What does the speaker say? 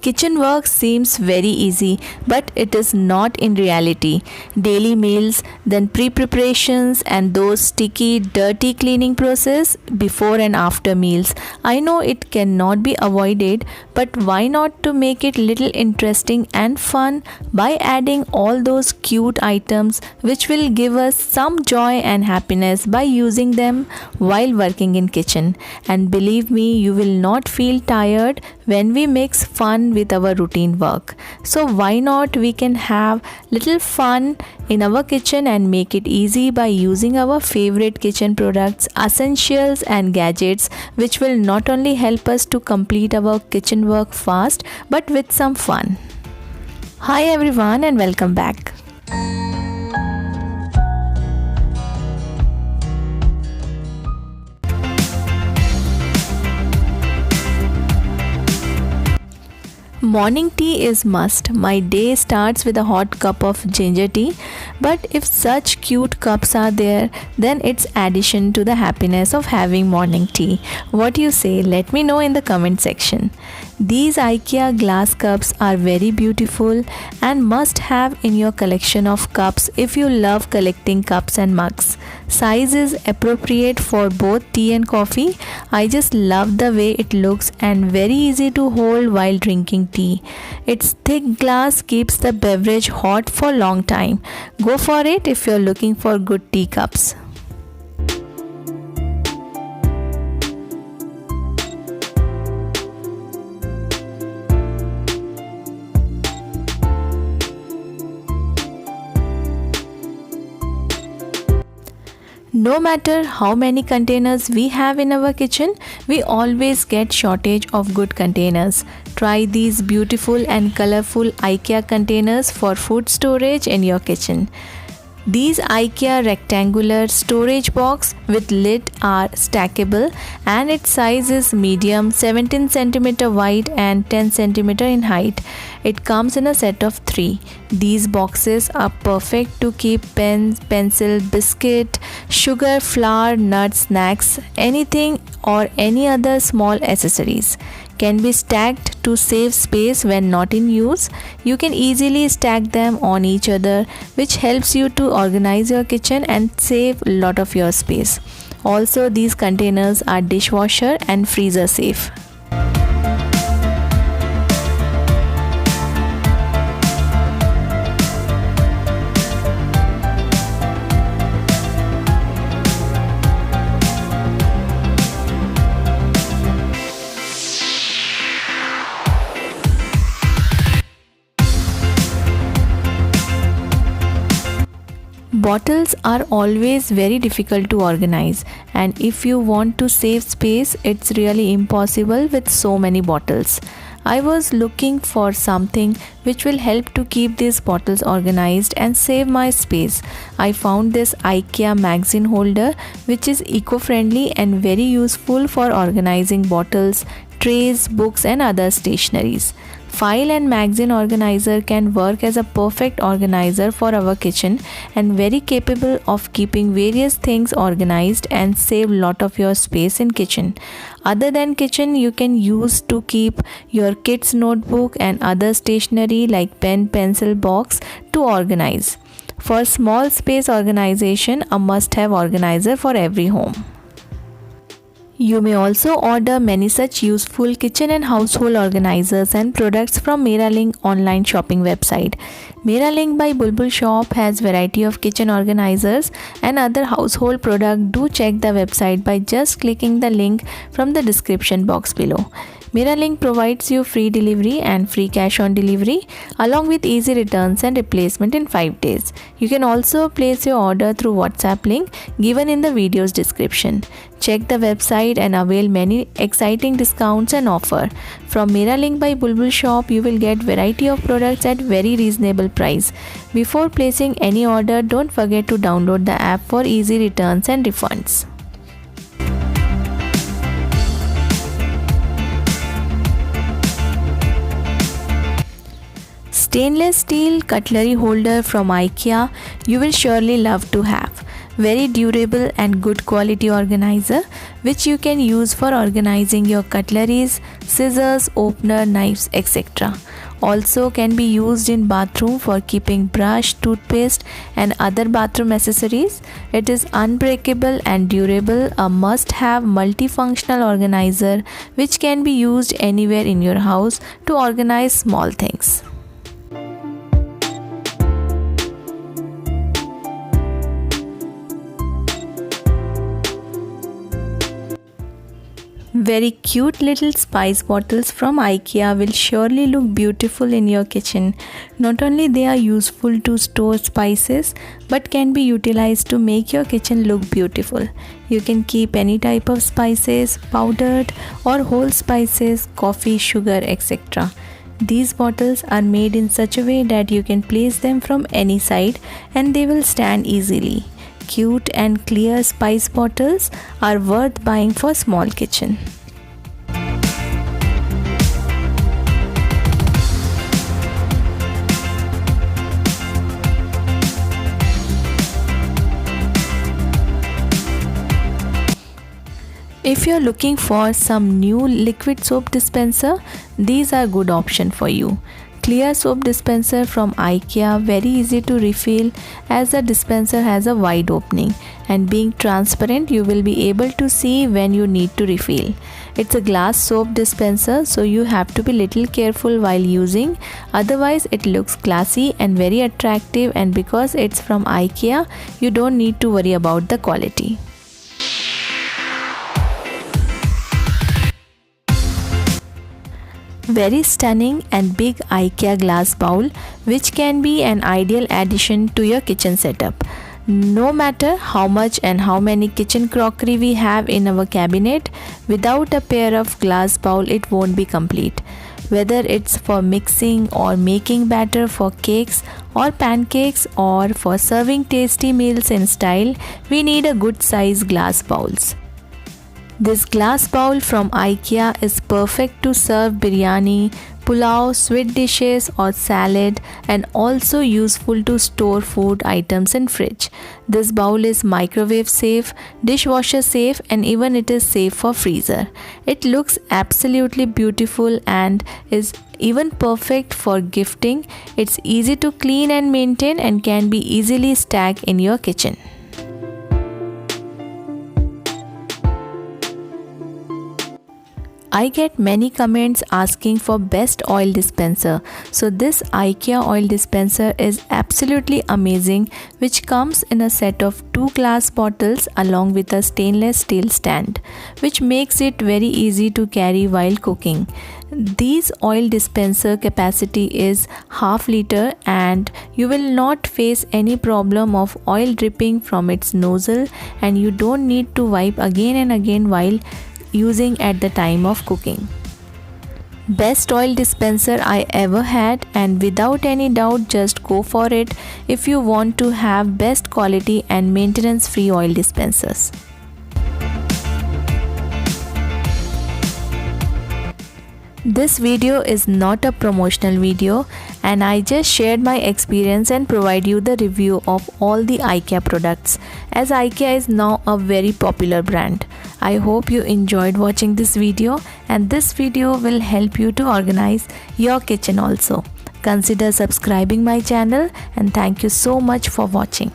Kitchen work seems very easy, but it is not in reality. Daily meals, then pre-preparations and those sticky, dirty cleaning process before and after meals. I know it cannot be avoided, but why not to make it little interesting and fun by adding all those cute items which will give us some joy and happiness by using them while working in kitchen. And believe me, you will not feel tired when we mix fun with our routine work. So why not we can have little fun in our kitchen and make it easy by using our favorite kitchen products, essentials and gadgets which will not only help us to complete our kitchen work fast but with some fun. Hi everyone and welcome back. Morning tea is must. My day starts with a hot cup of ginger tea, but if such cute cups are there, then it's addition to the happiness of having morning tea. What do you say? Let me know in the comment section. These IKEA glass cups are very beautiful and must have in your collection of cups if you love collecting cups and mugs. Size is appropriate for both tea and coffee. I just love the way it looks and very easy to hold while drinking tea. Its thick glass keeps the beverage hot for long time. Go for it if you're looking for good tea cups. No matter how many containers we have in our kitchen, we always get shortage of good containers. Try these beautiful and colorful IKEA containers for food storage in your kitchen. These IKEA rectangular storage box with lid are stackable and its size is medium, 17 cm wide and 10 cm in height. It comes in a set of 3. These boxes are perfect to keep pens, pencil, biscuit, sugar, flour, nuts, snacks, anything or any other small accessories. Can be stacked to save space when not in use. You can easily stack them on each other, which helps you to organize your kitchen and save a lot of your space. Also, these containers are dishwasher and freezer safe. Bottles are always very difficult to organize, and if you want to save space, it's really impossible with so many bottles. I was looking for something which will help to keep these bottles organized and save my space. I found this IKEA magazine holder which is eco-friendly and very useful for organizing bottles, trays, books and other stationeries. File and magazine organizer can work as a perfect organizer for our kitchen and very capable of keeping various things organized and save lot of your space in kitchen. Other than kitchen, you can use to keep your kids notebook and other stationery like pen, pencil box to organize. For small space organization, a must-have organizer for every home. You may also order many such useful kitchen and household organizers and products from Miralink online shopping website. Miralink by Bulbul Shop has variety of kitchen organizers and other household products. Do check the website by just clicking the link from the description box below. Miralink provides you free delivery and free cash on delivery along with easy returns and replacement in 5 days. You can also place your order through WhatsApp link given in the video's description. Check the website and avail many exciting discounts and offer. From Miralink by Bulbul Shop, you will get variety of products at very reasonable price. Before placing any order, don't forget to download the app for easy returns and refunds. Stainless steel cutlery holder from IKEA you will surely love to have. very durable and good quality organizer which you can use for organizing your cutleries, scissors, opener, knives, etc. Also can be used in bathroom for keeping brush, toothpaste and other bathroom accessories. It is unbreakable and durable, a must-have multifunctional organizer which can be used anywhere in your house to organize small things. Very cute little spice bottles from IKEA will surely look beautiful in your kitchen. Not only they are useful to store spices but can be utilized to make your kitchen look beautiful. You can keep any type of spices, powdered or whole spices, coffee, sugar, etc. These bottles are made in such a way that you can place them from any side and they will stand easily. Cute and clear spice bottles are worth buying for small kitchen. If you are looking for some new liquid soap dispenser, these are good option for you. Clear soap dispenser from IKEA, very easy to refill as the dispenser has a wide opening, and being transparent you will be able to see when you need to refill. It's a glass soap dispenser, so you have to be little careful while using, otherwise it looks classy and very attractive, and because it's from IKEA you don't need to worry about the quality. Very stunning and big IKEA glass bowl which can be an ideal addition to your kitchen setup. No matter how much and how many kitchen crockery we have in our cabinet, without a pair of glass bowl it won't be complete. Whether it's for mixing or making batter for cakes or pancakes or for serving tasty meals in style, we need a good size glass bowls. This glass bowl from IKEA is perfect to serve biryani, pulao, sweet dishes or salad, and also useful to store food items in fridge. This bowl is microwave safe, dishwasher safe, and even it is safe for freezer. It looks absolutely beautiful and is even perfect for gifting. It's easy to clean and maintain and can be easily stacked in your kitchen. I get many comments asking for best oil dispenser. So this IKEA oil dispenser is absolutely amazing, which comes in a set of 2 glass bottles along with a stainless steel stand, which makes it very easy to carry while cooking. This oil dispenser capacity is half liter and you will not face any problem of oil dripping from its nozzle, and you don't need to wipe again and again while using at the time of cooking. Best oil dispenser I ever had, and without any doubt just go for it if you want to have best quality and maintenance free oil dispensers. This video is not a promotional video and I just shared my experience and provide you the review of all the IKEA products, as IKEA is now a very popular brand. I hope you enjoyed watching this video, and this video will help you to organize your kitchen also. Consider subscribing my channel, and thank you so much for watching.